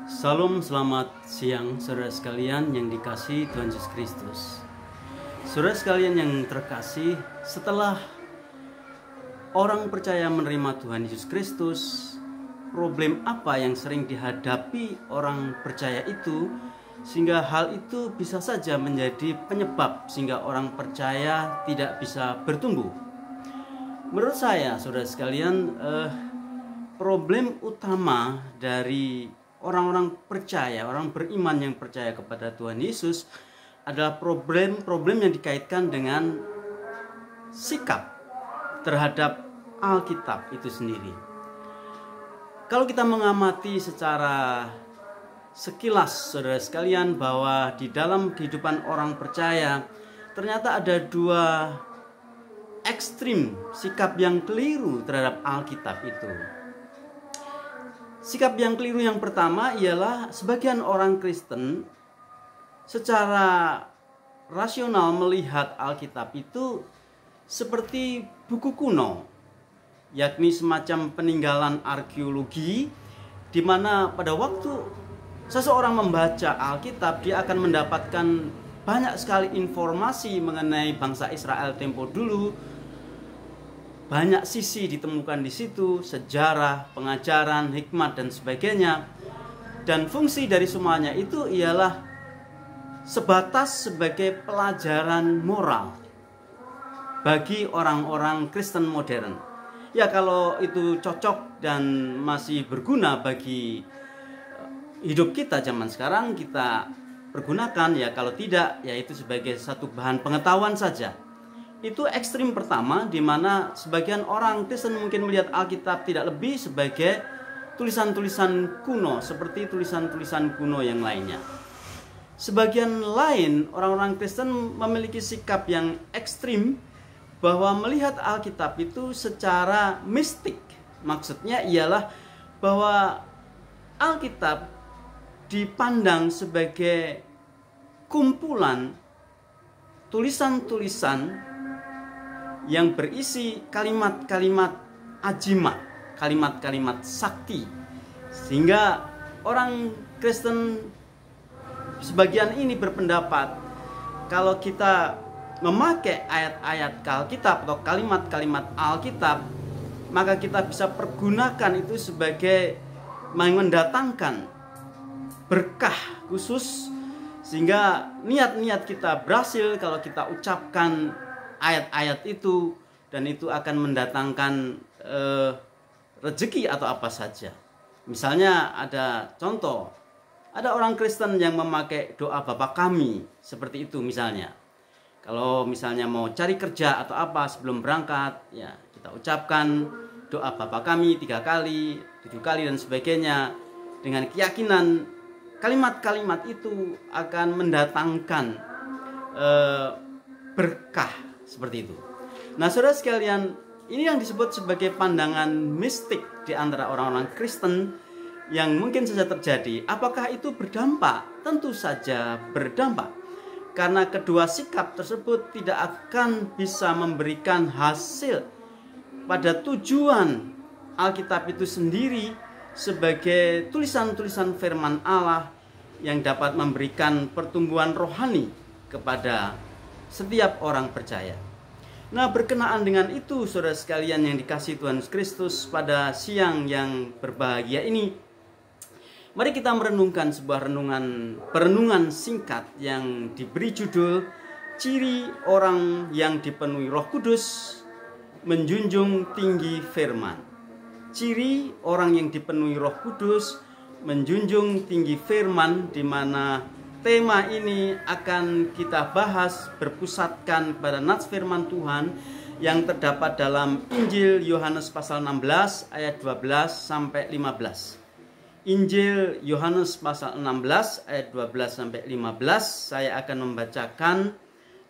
Salam, selamat siang saudara sekalian yang dikasihi Tuhan Yesus Kristus. Saudara sekalian yang terkasih, setelah orang percaya menerima Tuhan Yesus Kristus, problem apa yang sering dihadapi orang percaya itu, sehingga hal itu bisa saja menjadi penyebab sehingga orang percaya tidak bisa bertumbuh. Menurut saya, saudara sekalian, problem utama dari orang-orang percaya, orang beriman yang percaya kepada Tuhan Yesus adalah problem-problem yang dikaitkan dengan sikap terhadap Alkitab itu sendiri. Kalau kita mengamati secara sekilas, saudara sekalian, bahwa di dalam kehidupan orang percaya ternyata ada dua ekstrim sikap yang keliru terhadap Alkitab itu. Sikap yang keliru yang pertama ialah sebagian orang Kristen secara rasional melihat Alkitab itu seperti buku kuno, yakni semacam peninggalan arkeologi, di mana pada waktu seseorang membaca Alkitab, dia akan mendapatkan banyak sekali informasi mengenai bangsa Israel tempo dulu. Banyak sisi ditemukan di situ, sejarah, pengajaran, hikmat, dan sebagainya. Dan fungsi dari semuanya itu ialah sebatas sebagai pelajaran moral bagi orang-orang Kristen modern. Ya, kalau itu cocok dan masih berguna bagi hidup kita zaman sekarang, kita pergunakan. Ya, kalau tidak, ya itu sebagai satu bahan pengetahuan saja. Itu ekstrim pertama, di mana sebagian orang Kristen mungkin melihat Alkitab tidak lebih sebagai tulisan-tulisan kuno, seperti tulisan-tulisan kuno yang lainnya. Sebagian lain, orang-orang Kristen memiliki sikap yang ekstrim bahwa melihat Alkitab itu secara mistik. Maksudnya ialah bahwa Alkitab dipandang sebagai kumpulan tulisan-tulisan yang berisi kalimat-kalimat ajimat, kalimat-kalimat sakti. Sehingga orang Kristen sebagian ini berpendapat kalau kita memakai ayat-ayat Alkitab atau kalimat-kalimat Alkitab, maka kita bisa pergunakan itu sebagai mendatangkan berkah khusus, sehingga niat-niat kita berhasil kalau kita ucapkan ayat-ayat itu, dan itu akan mendatangkan rezeki atau apa saja. Misalnya ada contoh, ada orang Kristen yang memakai doa Bapa Kami seperti itu misalnya. Kalau misalnya mau cari kerja atau apa sebelum berangkat, ya kita ucapkan doa Bapa Kami 3 kali, 7 kali dan sebagainya, dengan keyakinan kalimat-kalimat itu akan mendatangkan berkah. Seperti itu. Nah, saudara sekalian, ini yang disebut sebagai pandangan mistik di antara orang-orang Kristen yang mungkin saja terjadi. Apakah itu berdampak? Tentu saja berdampak. Karena kedua sikap tersebut tidak akan bisa memberikan hasil pada tujuan Alkitab itu sendiri sebagai tulisan-tulisan firman Allah yang dapat memberikan pertumbuhan rohani kepada setiap orang percaya. Nah, berkenaan dengan itu, saudara sekalian yang dikasihi Tuhan Yesus Kristus, pada siang yang berbahagia ini, mari kita merenungkan sebuah perenungan singkat yang diberi judul Ciri Orang yang Dipenuhi Roh Kudus Menjunjung Tinggi Firman. Ciri orang yang dipenuhi Roh Kudus menjunjung tinggi firman, di mana tema ini akan kita bahas berpusatkan pada nats firman Tuhan yang terdapat dalam Injil Yohanes pasal 16 ayat 12 sampai 15. Injil Yohanes pasal 16 ayat 12 sampai 15. Saya akan membacakan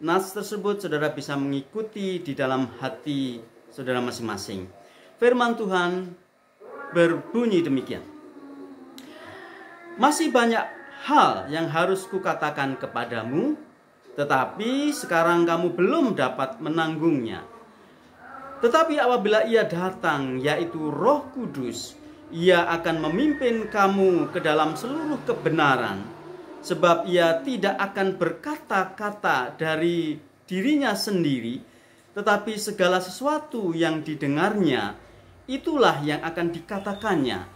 nats tersebut, saudara bisa mengikuti di dalam hati saudara masing-masing. Firman Tuhan berbunyi demikian. Masih banyak hal yang harus kukatakan kepadamu, tetapi sekarang kamu belum dapat menanggungnya. Tetapi apabila Ia datang, yaitu Roh Kudus, Ia akan memimpin kamu ke dalam seluruh kebenaran, sebab ia tidak akan berkata-kata dari dirinya sendiri, tetapi segala sesuatu yang didengarnya, itulah yang akan dikatakannya,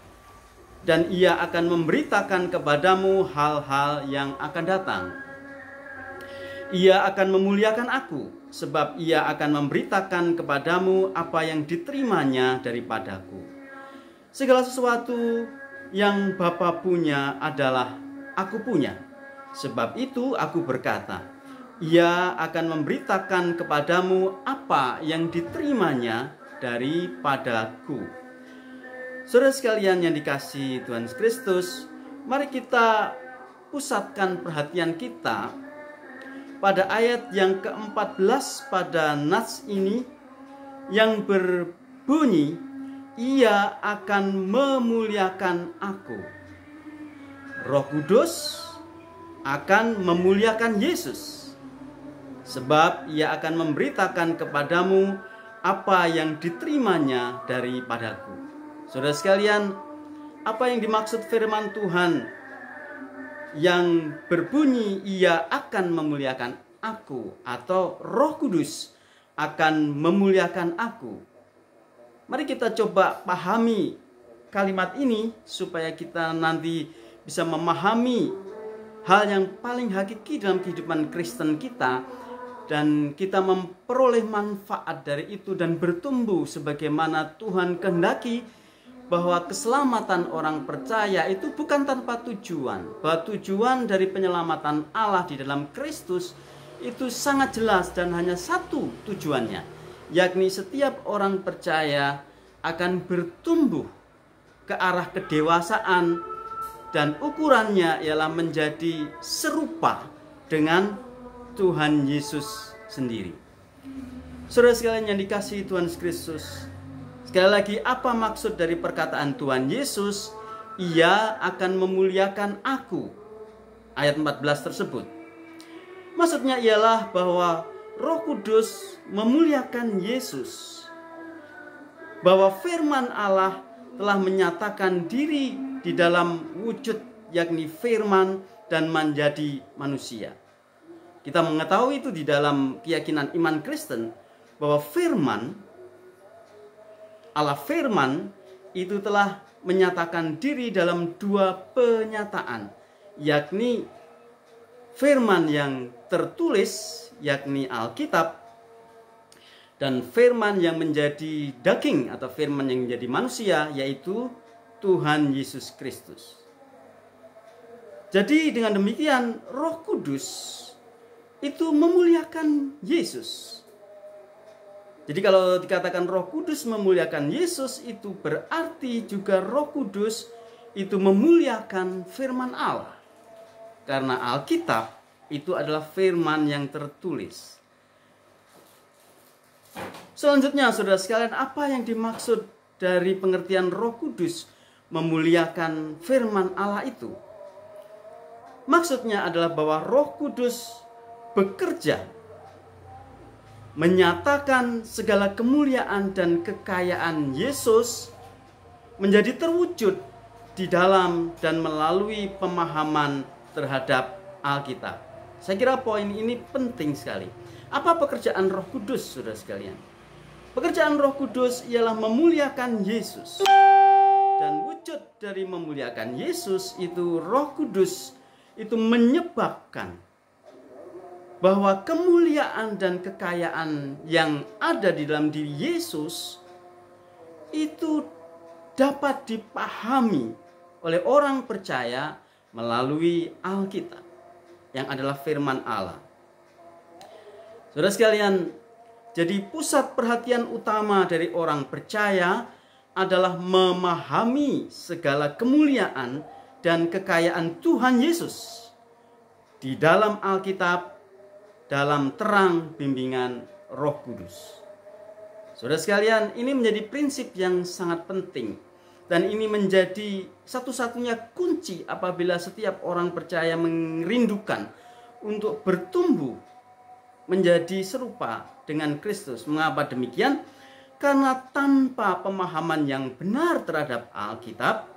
dan ia akan memberitakan kepadamu hal-hal yang akan datang. Ia akan memuliakan aku, sebab ia akan memberitakan kepadamu apa yang diterimanya daripadaku. Segala sesuatu yang Bapa punya adalah aku punya. Sebab itu aku berkata, ia akan memberitakan kepadamu apa yang diterimanya daripadaku. Saudara sekalian yang dikasihi Tuhan Kristus, mari kita pusatkan perhatian kita pada ayat yang ke-14 pada nats ini yang berbunyi, ia akan memuliakan aku. Roh Kudus akan memuliakan Yesus, sebab ia akan memberitakan kepadamu apa yang diterimanya daripadaku. Saudara sekalian, apa yang dimaksud firman Tuhan yang berbunyi ia akan memuliakan aku, atau Roh Kudus akan memuliakan aku? Mari kita coba pahami kalimat ini supaya kita nanti bisa memahami hal yang paling hakiki dalam kehidupan Kristen kita, dan kita memperoleh manfaat dari itu dan bertumbuh sebagaimana Tuhan kehendaki, bahwa keselamatan orang percaya itu bukan tanpa tujuan. Bahwa tujuan dari penyelamatan Allah di dalam Kristus itu sangat jelas dan hanya satu tujuannya, yakni setiap orang percaya akan bertumbuh ke arah kedewasaan, dan ukurannya ialah menjadi serupa dengan Tuhan Yesus sendiri. Saudara sekalian yang dikasihi Tuhan Kristus, sekali lagi, apa maksud dari perkataan Tuhan Yesus, ia akan memuliakan aku? Ayat 14 tersebut. Maksudnya ialah bahwa Roh Kudus memuliakan Yesus. Bahwa firman Allah telah menyatakan diri di dalam wujud, yakni firman, dan menjadi manusia. Kita mengetahui itu di dalam keyakinan iman Kristen, bahwa Allah firman itu telah menyatakan diri dalam dua penyataan, yakni firman yang tertulis, yakni Alkitab, dan firman yang menjadi daging atau firman yang menjadi manusia, yaitu Tuhan Yesus Kristus. Jadi dengan demikian Roh Kudus itu memuliakan Yesus. Jadi kalau dikatakan Roh Kudus memuliakan Yesus, itu berarti juga Roh Kudus itu memuliakan firman Allah. Karena Alkitab itu adalah firman yang tertulis. Selanjutnya, saudara sekalian, apa yang dimaksud dari pengertian Roh Kudus memuliakan firman Allah itu? Maksudnya adalah bahwa Roh Kudus bekerja menyatakan segala kemuliaan dan kekayaan Yesus menjadi terwujud di dalam dan melalui pemahaman terhadap Alkitab. Saya kira poin ini penting sekali. Apa pekerjaan Roh Kudus, saudara sekalian? Pekerjaan Roh Kudus ialah memuliakan Yesus. Dan wujud dari memuliakan Yesus itu, Roh Kudus itu menyebabkan bahwa kemuliaan dan kekayaan yang ada di dalam diri Yesus itu dapat dipahami oleh orang percaya melalui Alkitab yang adalah firman Allah. Saudara sekalian, jadi pusat perhatian utama dari orang percaya adalah memahami segala kemuliaan dan kekayaan Tuhan Yesus di dalam Alkitab, dalam terang bimbingan Roh Kudus. Saudara sekalian, ini menjadi prinsip yang sangat penting, dan ini menjadi satu-satunya kunci apabila setiap orang percaya merindukan untuk bertumbuh menjadi serupa dengan Kristus. Mengapa demikian? Karena tanpa pemahaman yang benar terhadap Alkitab,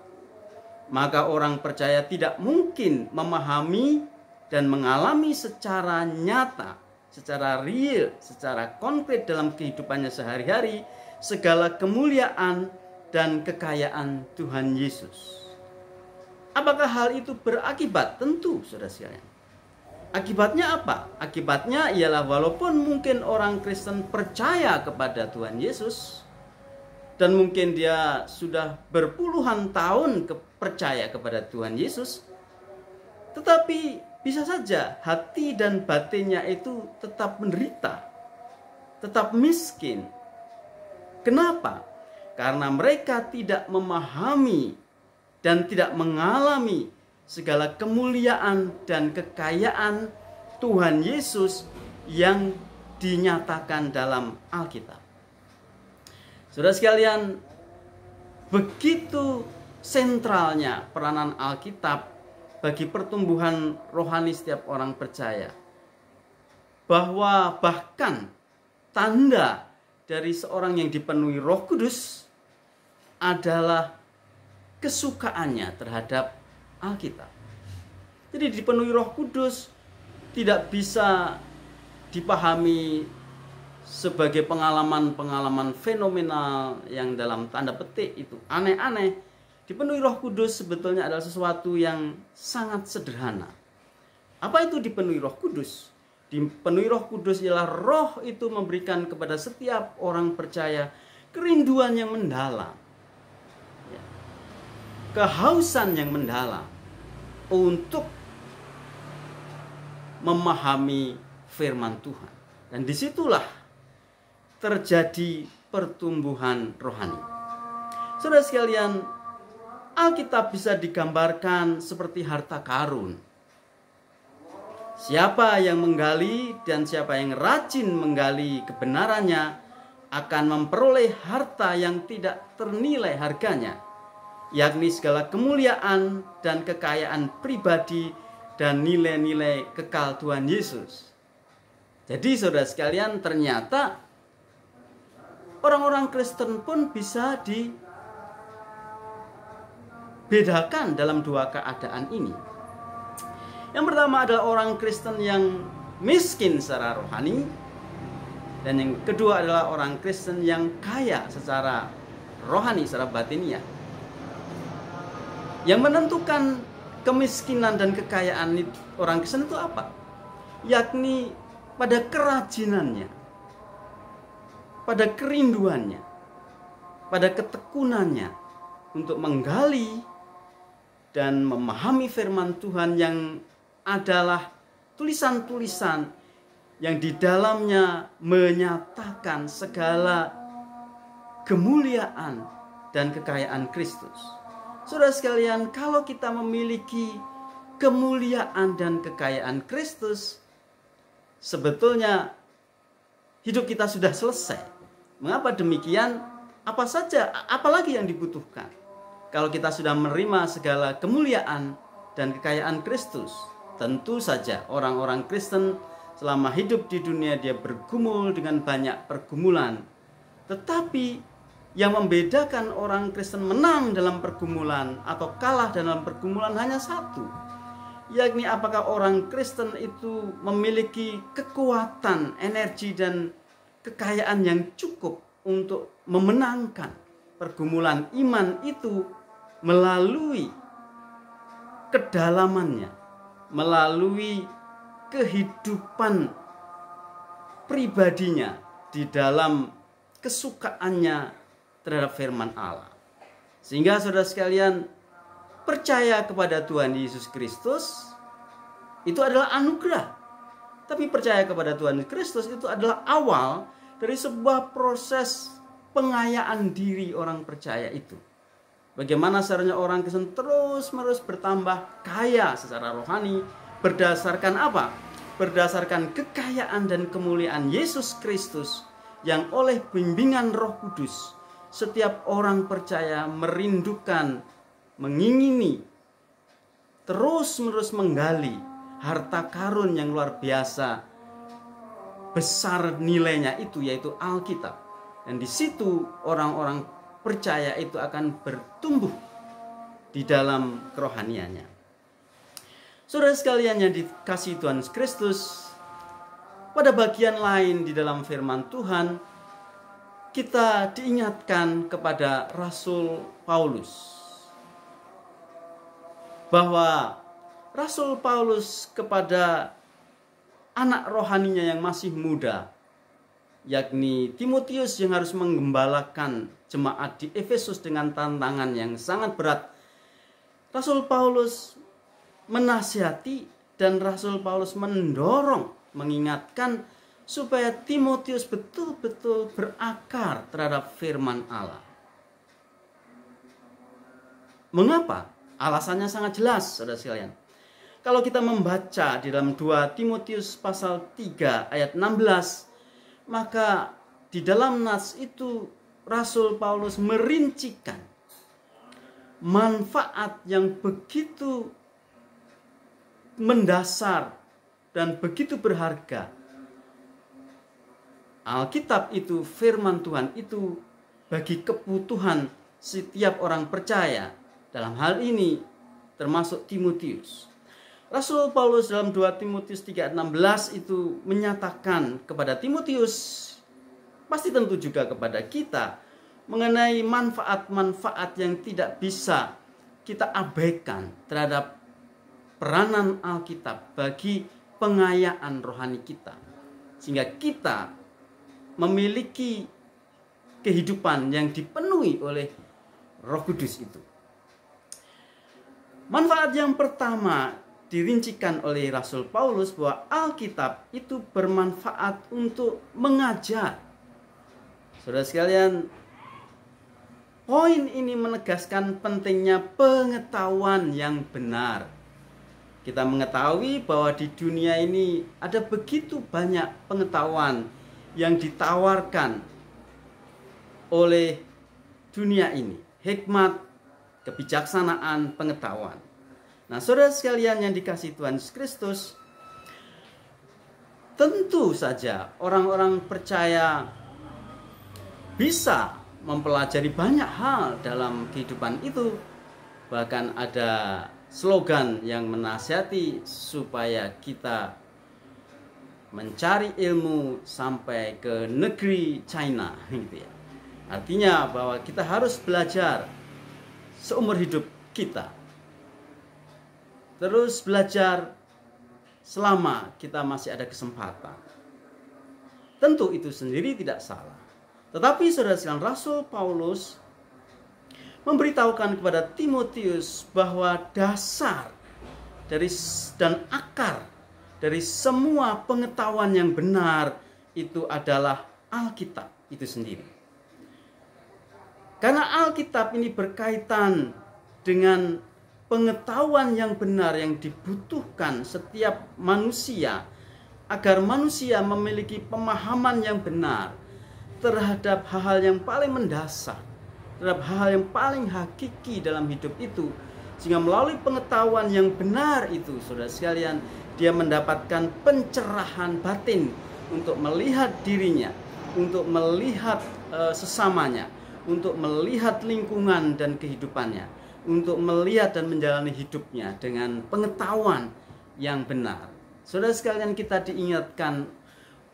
maka orang percaya tidak mungkin memahami dan mengalami secara nyata, secara real, secara konkret dalam kehidupannya sehari-hari segala kemuliaan dan kekayaan Tuhan Yesus. Apakah hal itu berakibat? Tentu, saudara sekalian. Akibatnya apa? Akibatnya ialah walaupun mungkin orang Kristen percaya kepada Tuhan Yesus, dan mungkin dia sudah berpuluhan tahun percaya kepada Tuhan Yesus, tetapi bisa saja hati dan batinnya itu tetap menderita, tetap miskin. Kenapa? Karena mereka tidak memahami dan tidak mengalami segala kemuliaan dan kekayaan Tuhan Yesus yang dinyatakan dalam Alkitab. Saudara sekalian, begitu sentralnya peranan Alkitab bagi pertumbuhan rohani setiap orang percaya, bahwa bahkan tanda dari seorang yang dipenuhi Roh Kudus adalah kesukaannya terhadap Alkitab. Jadi dipenuhi Roh Kudus tidak bisa dipahami sebagai pengalaman-pengalaman fenomenal yang dalam tanda petik itu aneh-aneh. Dipenuhi Roh Kudus sebetulnya adalah sesuatu yang sangat sederhana. Apa itu dipenuhi Roh Kudus? Dipenuhi Roh Kudus ialah Roh itu memberikan kepada setiap orang percaya kerinduan yang mendalam, kehausan yang mendalam untuk memahami firman Tuhan. Dan disitulah terjadi pertumbuhan rohani. Saudara sekalian, Alkitab bisa digambarkan seperti harta karun. Siapa yang menggali dan siapa yang rajin menggali kebenarannya akan memperoleh harta yang tidak ternilai harganya, yakni segala kemuliaan dan kekayaan pribadi dan nilai-nilai kekal Tuhan Yesus. Jadi saudara sekalian, ternyata orang-orang Kristen pun bisa dibedakan dalam dua keadaan ini. Yang pertama adalah orang Kristen yang miskin secara rohani, dan yang kedua adalah orang Kristen yang kaya secara rohani, secara batiniah. Yang menentukan kemiskinan dan kekayaan orang Kristen itu apa? Yakni pada kerajinannya, pada kerinduannya, pada ketekunannya untuk menggali dan memahami firman Tuhan yang adalah tulisan-tulisan yang di dalamnya menyatakan segala kemuliaan dan kekayaan Kristus. Saudara sekalian, kalau kita memiliki kemuliaan dan kekayaan Kristus, sebetulnya hidup kita sudah selesai. Mengapa demikian? Apalagi yang dibutuhkan? Kalau kita sudah menerima segala kemuliaan dan kekayaan Kristus, tentu saja orang-orang Kristen selama hidup di dunia dia bergumul dengan banyak pergumulan. Tetapi yang membedakan orang Kristen menang dalam pergumulan atau kalah dalam pergumulan hanya satu, yakni apakah orang Kristen itu memiliki kekuatan, energi dan kekayaan yang cukup untuk memenangkan pergumulan iman itu melalui kedalamannya, melalui kehidupan pribadinya di dalam kesukaannya terhadap firman Allah. Sehingga saudara sekalian, percaya kepada Tuhan Yesus Kristus itu adalah anugerah. Tapi percaya kepada Tuhan Kristus itu adalah awal dari sebuah proses pengayaan diri orang percaya itu. Bagaimana caranya orang Kristen terus-menerus bertambah kaya secara rohani berdasarkan apa? Berdasarkan kekayaan dan kemuliaan Yesus Kristus yang oleh bimbingan Roh Kudus setiap orang percaya merindukan, mengingini, terus-menerus menggali harta karun yang luar biasa besar nilainya itu, yaitu Alkitab. Dan di situ orang-orang percaya itu akan bertumbuh di dalam kerohaniannya. Saudara sekalian yang dikasihi Tuhan Yesus Kristus, pada bagian lain di dalam firman Tuhan, kita diingatkan kepada Rasul Paulus. Bahwa Rasul Paulus kepada anak rohaninya yang masih muda, yakni Timotius yang harus menggembalakan jemaat di Efesus dengan tantangan yang sangat berat. Rasul Paulus menasihati dan Rasul Paulus mendorong, mengingatkan supaya Timotius betul-betul berakar terhadap firman Allah. Mengapa? Alasannya sangat jelas, saudara sekalian. Kalau kita membaca di dalam 2 Timotius pasal 3 ayat 16, maka di dalam nas itu Rasul Paulus merincikan manfaat yang begitu mendasar dan begitu berharga. Alkitab itu, firman Tuhan itu bagi kebutuhan setiap orang percaya. Dalam hal ini termasuk Timotius. Rasul Paulus dalam 2 Timotius 3:16 itu menyatakan kepada Timotius, pasti tentu juga kepada kita, mengenai manfaat-manfaat yang tidak bisa kita abaikan terhadap peranan Alkitab bagi pengayaan rohani kita. Sehingga kita memiliki kehidupan yang dipenuhi oleh Roh Kudus itu. Manfaat yang pertama dirincikan oleh Rasul Paulus bahwa Alkitab itu bermanfaat untuk mengajar. Saudara sekalian, poin ini menegaskan pentingnya pengetahuan yang benar. Kita mengetahui bahwa di dunia ini ada begitu banyak pengetahuan yang ditawarkan oleh dunia ini. Hikmat, kebijaksanaan, pengetahuan. Nah, saudara sekalian yang dikasihi Tuhan Yesus Kristus, tentu saja orang-orang percaya bisa mempelajari banyak hal dalam kehidupan itu. Bahkan ada slogan yang menasihati supaya kita mencari ilmu sampai ke negeri China, gitu ya. Artinya bahwa kita harus belajar seumur hidup kita. Terus belajar selama kita masih ada kesempatan. Tentu itu sendiri tidak salah. Tetapi saudara sekalian, Rasul Paulus memberitahukan kepada Timotius bahwa dasar dari dan akar dari semua pengetahuan yang benar itu adalah Alkitab itu sendiri. Karena Alkitab ini berkaitan dengan pengetahuan yang benar yang dibutuhkan setiap manusia agar manusia memiliki pemahaman yang benar terhadap hal-hal yang paling mendasar, terhadap hal-hal yang paling hakiki dalam hidup itu. Sehingga melalui pengetahuan yang benar itu, saudara sekalian, dia mendapatkan pencerahan batin untuk melihat dirinya, untuk melihat sesamanya, untuk melihat lingkungan dan kehidupannya, untuk melihat dan menjalani hidupnya dengan pengetahuan yang benar. Saudara sekalian, kita diingatkan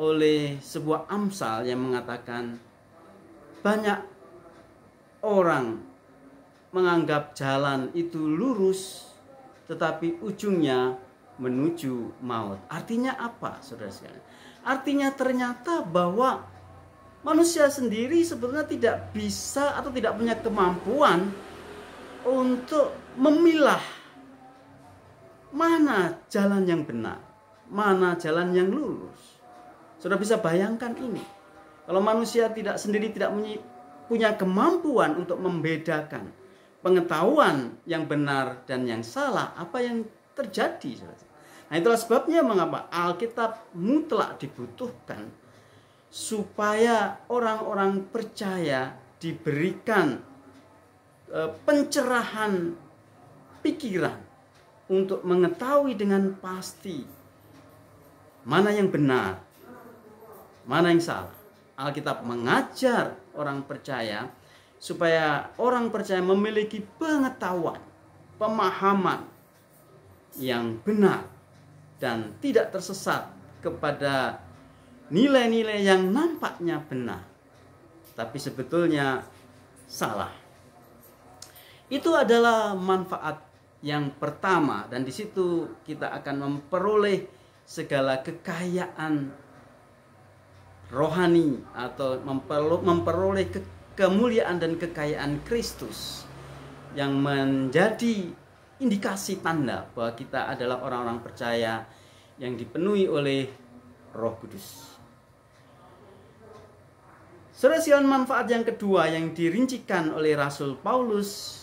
oleh sebuah Amsal yang mengatakan banyak orang menganggap jalan itu lurus tetapi ujungnya menuju maut. Artinya apa, saudara sekalian? Artinya ternyata bahwa manusia sendiri sebetulnya tidak bisa atau tidak punya kemampuan untuk memilah mana jalan yang benar, mana jalan yang lurus. Sudah bisa bayangkan ini. Kalau manusia tidak punya kemampuan untuk membedakan pengetahuan yang benar dan yang salah, apa yang terjadi? Nah, itulah sebabnya mengapa Alkitab mutlak dibutuhkan supaya orang-orang percaya diberikan pencerahan pikiran untuk mengetahui dengan pasti mana yang benar, mana yang salah. Alkitab mengajar orang percaya, supaya orang percaya memiliki pengetahuan, pemahaman yang benar dan tidak tersesat kepada nilai-nilai yang nampaknya benar tapi sebetulnya salah. Itu adalah manfaat yang pertama, dan di situ kita akan memperoleh segala kekayaan rohani atau memperoleh kemuliaan dan kekayaan Kristus yang menjadi indikasi tanda bahwa kita adalah orang-orang percaya yang dipenuhi oleh Roh Kudus. Saudara, manfaat yang kedua yang dirincikan oleh Rasul Paulus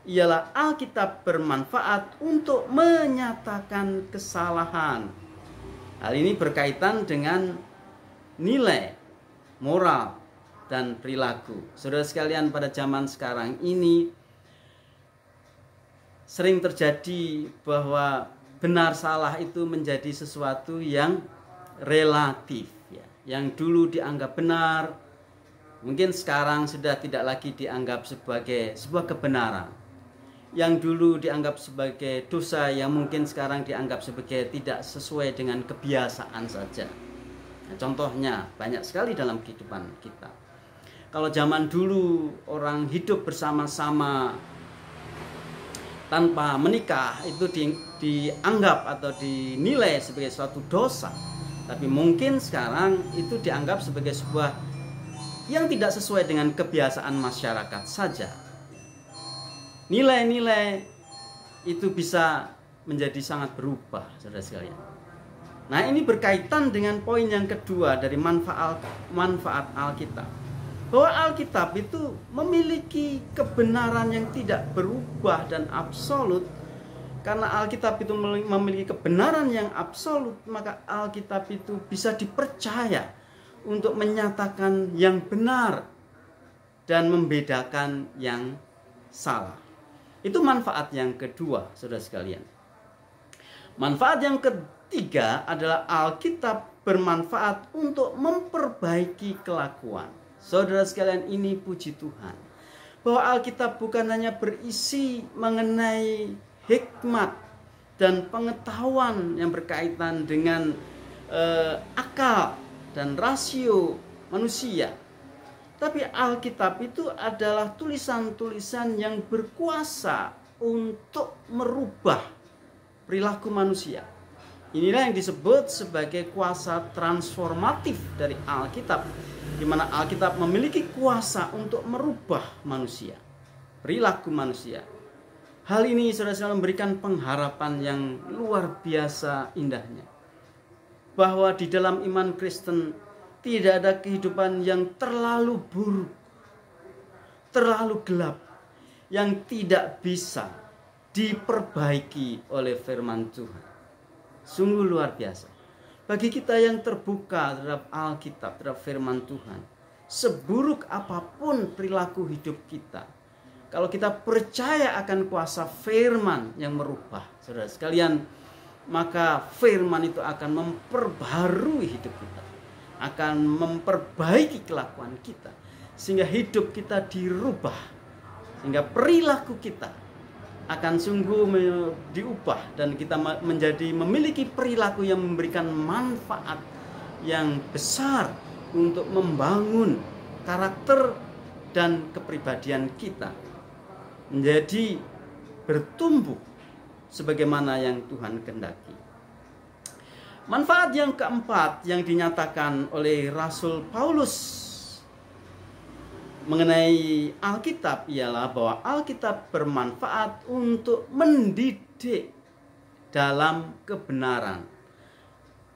ialah Alkitab bermanfaat untuk menyatakan kesalahan. Hal ini berkaitan dengan nilai, moral, dan perilaku. Saudara sekalian, pada zaman sekarang ini sering terjadi bahwa benar salah itu menjadi sesuatu yang relatif, ya. Yang dulu dianggap benar, mungkin sekarang sudah tidak lagi dianggap sebagai sebuah kebenaran. Yang dulu dianggap sebagai dosa, yang mungkin sekarang dianggap sebagai tidak sesuai dengan kebiasaan saja. Nah, contohnya banyak sekali dalam kehidupan kita. Kalau zaman dulu orang hidup bersama-sama tanpa menikah itu dianggap atau dinilai sebagai suatu dosa. Tapi mungkin sekarang itu dianggap sebagai sebuah yang tidak sesuai dengan kebiasaan masyarakat saja. Nilai-nilai itu bisa menjadi sangat berubah, saudara sekalian. Nah, ini berkaitan dengan poin yang kedua dari manfaat Alkitab. Bahwa Alkitab itu memiliki kebenaran yang tidak berubah dan absolut. Karena Alkitab itu memiliki kebenaran yang absolut, maka Alkitab itu bisa dipercaya untuk menyatakan yang benar dan membedakan yang salah. Itu manfaat yang kedua, saudara sekalian. Manfaat yang ketiga adalah Alkitab bermanfaat untuk memperbaiki kelakuan. Saudara sekalian, ini puji Tuhan bahwa Alkitab bukan hanya berisi mengenai hikmat dan pengetahuan yang berkaitan dengan akal dan rasio manusia. Tapi Alkitab itu adalah tulisan-tulisan yang berkuasa untuk merubah perilaku manusia. Inilah yang disebut sebagai kuasa transformatif dari Alkitab, di mana Alkitab memiliki kuasa untuk merubah manusia, perilaku manusia. Hal ini saudara-saudara memberikan pengharapan yang luar biasa indahnya, bahwa di dalam iman Kristen tidak ada kehidupan yang terlalu buruk, terlalu gelap, yang tidak bisa diperbaiki oleh firman Tuhan. Sungguh luar biasa. Bagi kita yang terbuka terhadap Alkitab, terhadap firman Tuhan, seburuk apapun perilaku hidup kita, kalau kita percaya akan kuasa firman yang merubah, saudara sekalian, maka firman itu akan memperbarui hidup kita, akan memperbaiki kelakuan kita, sehingga hidup kita dirubah, sehingga perilaku kita akan sungguh diubah, dan kita menjadi memiliki perilaku yang memberikan manfaat yang besar untuk membangun karakter dan kepribadian kita menjadi bertumbuh sebagaimana yang Tuhan kehendaki. Manfaat yang keempat yang dinyatakan oleh Rasul Paulus mengenai Alkitab ialah bahwa Alkitab bermanfaat untuk mendidik dalam kebenaran.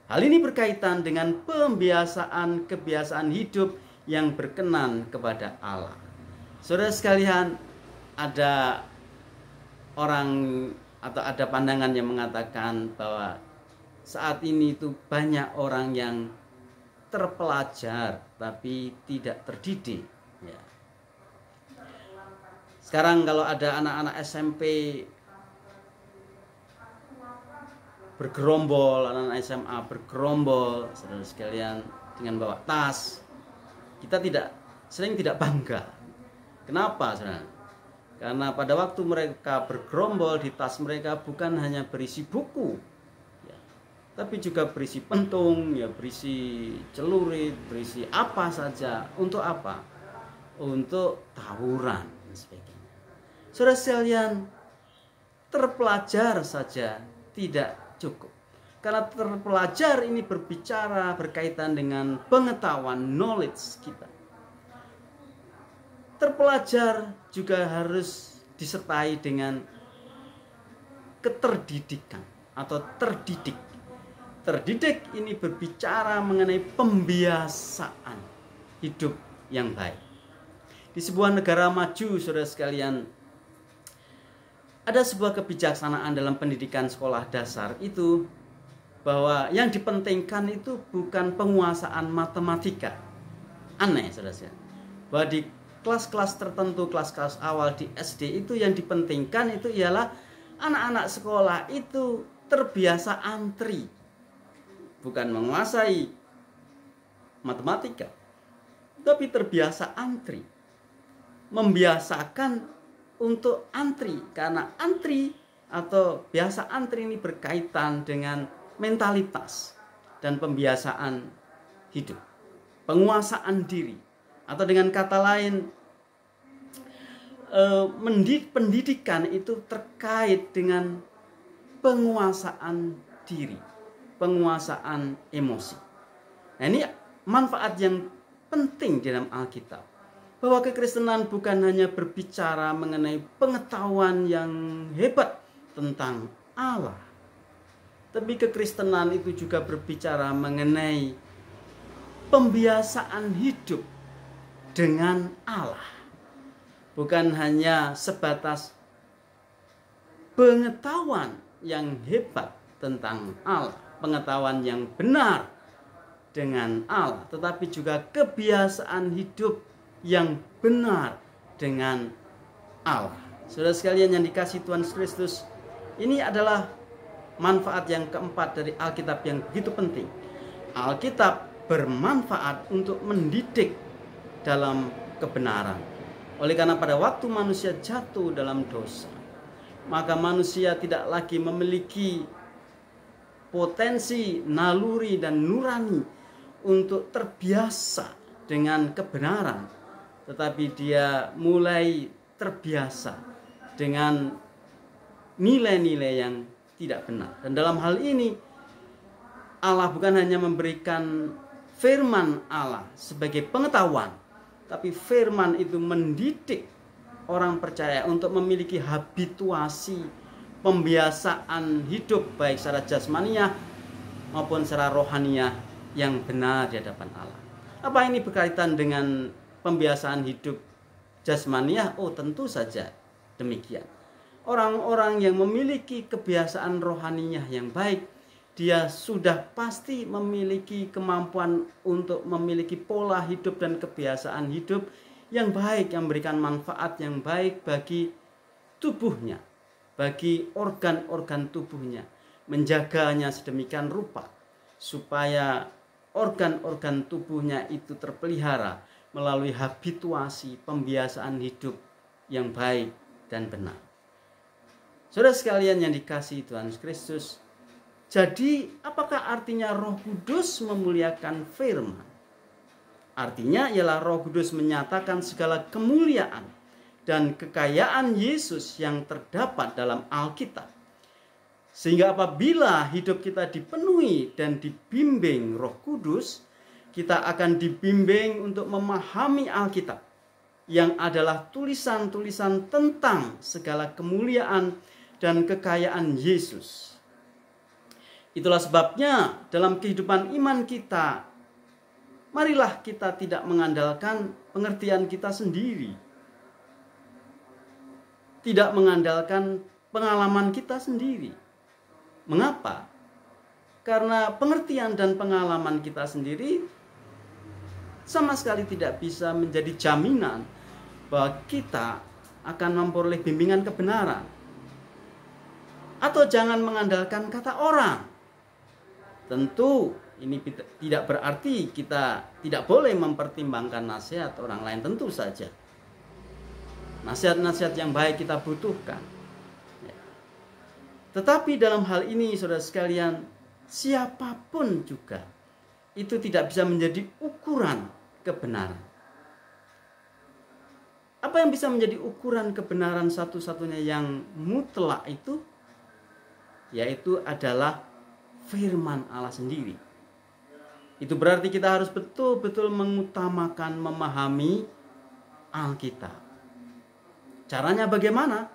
Hal ini berkaitan dengan kebiasaan hidup yang berkenan kepada Allah. Saudara sekalian, ada orang atau ada pandangan yang mengatakan bahwa saat ini itu banyak orang yang terpelajar tapi tidak terdidik. Ya. Sekarang kalau ada anak-anak SMP bergerombol, anak-anak SMA bergerombol, saudara sekalian, dengan bawa tas, kita tidak sering tidak bangga. Kenapa, saudara? Karena pada waktu mereka bergerombol, di tas mereka bukan hanya berisi buku, ya, tapi juga berisi pentung, ya, berisi celurit, berisi apa saja. Untuk apa? Untuk tawuran dan sebagainya. Saudara sekalian, terpelajar saja tidak cukup. Karena terpelajar ini berbicara berkaitan dengan pengetahuan, knowledge kita. Terpelajar juga harus disertai dengan keterdidikan atau terdidik. Terdidik ini berbicara mengenai pembiasaan hidup yang baik. Di sebuah negara maju, saudara sekalian, ada sebuah kebijaksanaan dalam pendidikan sekolah dasar itu, bahwa yang dipentingkan itu bukan penguasaan matematika. Aneh, saudara sekalian, bahwa di kelas-kelas tertentu, kelas-kelas awal di SD itu yang dipentingkan itu ialah anak-anak sekolah itu terbiasa antri, bukan menguasai matematika, tapi terbiasa antri, membiasakan untuk antri, karena antri atau biasa antri ini berkaitan dengan mentalitas dan pembiasaan hidup, penguasaan diri, atau dengan kata lain, pendidikan itu terkait dengan penguasaan diri, penguasaan emosi. Nah, ini manfaat yang penting di dalam Alkitab, bahwa kekristenan bukan hanya berbicara mengenai pengetahuan yang hebat tentang Allah, tapi kekristenan itu juga berbicara mengenai pembiasaan hidup dengan Allah. Bukan hanya sebatas pengetahuan yang hebat tentang Allah, pengetahuan yang benar dengan Allah, tetapi juga kebiasaan hidup yang benar dengan Allah. Saudara sekalian yang dikasihi Tuhan Kristus, ini adalah manfaat yang keempat dari Alkitab yang begitu penting. Alkitab bermanfaat untuk mendidik dalam kebenaran. Oleh karena pada waktu manusia jatuh dalam dosa, maka manusia tidak lagi memiliki potensi, naluri, dan nurani untuk terbiasa dengan kebenaran, tetapi dia mulai terbiasa dengan nilai-nilai yang tidak benar. Dan dalam hal ini Allah bukan hanya memberikan firman Allah sebagai pengetahuan, tapi firman itu mendidik orang percaya untuk memiliki habituasi, pembiasaan hidup baik secara jasmaniah maupun secara rohaniah yang benar di hadapan Allah. Apa ini berkaitan dengan pembiasaan hidup jasmaniah? Oh, tentu saja demikian. Orang-orang yang memiliki kebiasaan rohaniah yang baik, dia sudah pasti memiliki kemampuan untuk memiliki pola hidup dan kebiasaan hidup yang baik, yang memberikan manfaat yang baik bagi tubuhnya, bagi organ-organ tubuhnya, menjaganya sedemikian rupa supaya organ-organ tubuhnya itu terpelihara melalui habituasi, pembiasaan hidup yang baik dan benar. Saudara sekalian yang dikasihi Tuhan Kristus, jadi apakah artinya Roh Kudus memuliakan firman? Artinya ialah Roh Kudus menyatakan segala kemuliaan dan kekayaan Yesus yang terdapat dalam Alkitab. Sehingga apabila hidup kita dipenuhi dan dibimbing Roh Kudus, kita akan dibimbing untuk memahami Alkitab, yang adalah tulisan-tulisan tentang segala kemuliaan dan kekayaan Yesus. Itulah sebabnya dalam kehidupan iman kita, marilah kita tidak mengandalkan pengertian kita sendiri, tidak mengandalkan pengalaman kita sendiri. Mengapa? Karena pengertian dan pengalaman kita sendiri sama sekali tidak bisa menjadi jaminan bahwa kita akan memperoleh bimbingan kebenaran. Atau jangan mengandalkan kata orang. Tentu Ini tidak berarti kita tidak boleh mempertimbangkan nasihat orang lain, tentu saja. Nasihat-nasihat yang baik kita butuhkan. Tetapi dalam hal ini, saudara sekalian, siapapun juga itu tidak bisa menjadi ukuran kebenaran. Apa yang bisa menjadi ukuran kebenaran satu-satunya yang mutlak itu? Yaitu adalah firman Allah sendiri. Itu berarti kita harus betul-betul mengutamakan memahami Alkitab. Caranya bagaimana?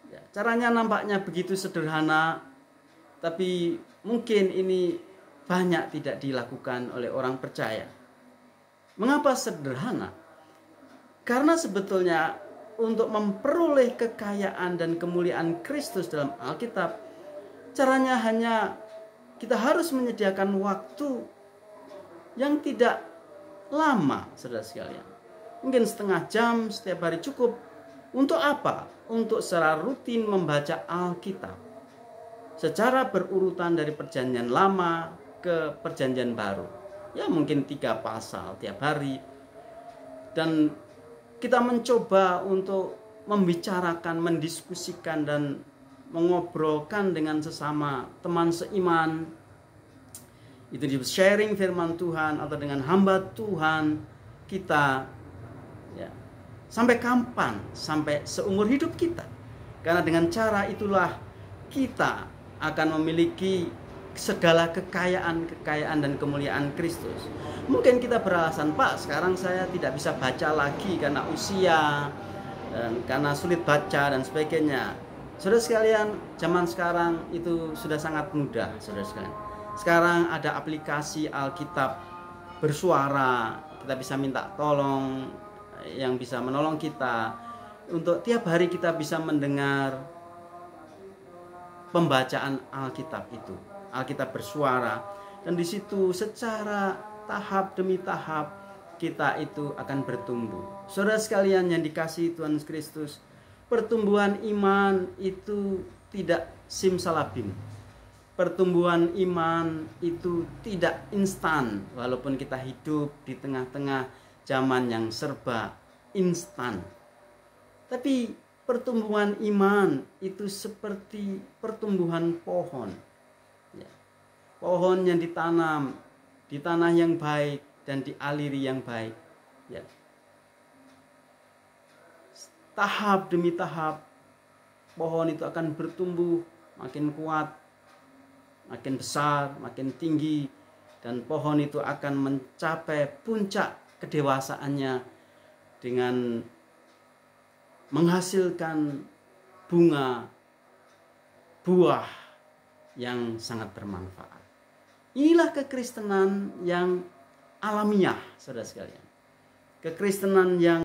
Ya, caranya nampaknya begitu sederhana, tapi mungkin ini banyak tidak dilakukan oleh orang percaya. Mengapa sederhana? Karena sebetulnya untuk memperoleh kekayaan dan kemuliaan Kristus dalam Alkitab, caranya hanya kita harus menyediakan waktu yang tidak lama, saudara sekalian. Mungkin setengah jam setiap hari cukup. Untuk apa? Untuk secara rutin membaca Alkitab. Secara berurutan dari perjanjian lama ke perjanjian baru. Ya mungkin 3 pasal tiap hari. Dan kita mencoba untuk membicarakan, mendiskusikan dan mengobrolkan dengan sesama teman seiman. Itu di sharing firman Tuhan atau dengan hamba Tuhan kita, ya. Sampai kapan? Sampai seumur hidup kita. Karena dengan cara itulah kita akan memiliki segala kekayaan dan kemuliaan Kristus. Mungkin kita beralasan, Pak, sekarang saya tidak bisa baca lagi karena usia dan karena sulit baca dan sebagainya. Saudara sekalian, zaman sekarang itu sudah sangat mudah, saudara sekalian. Sekarang ada aplikasi Alkitab bersuara, kita bisa minta tolong yang bisa menolong kita untuk tiap hari kita bisa mendengar pembacaan Alkitab itu, Alkitab bersuara, dan di situ secara tahap demi tahap kita itu akan bertumbuh. Saudara sekalian yang dikasihi Tuhan Kristus, pertumbuhan iman itu tidak simsalabim. Pertumbuhan iman itu tidak instan, walaupun kita hidup di tengah-tengah zaman yang serba instan. Tapi pertumbuhan iman itu seperti pertumbuhan pohon. Ya. Pohon yang ditanam di tanah yang baik dan dialiri yang baik. Ya. Tahap demi tahap pohon itu akan bertumbuh makin kuat, makin besar, makin tinggi, dan pohon itu akan mencapai puncak kedewasaannya dengan menghasilkan bunga, buah yang sangat bermanfaat. Inilah kekristenan yang alamiah, saudara sekalian. Kekristenan yang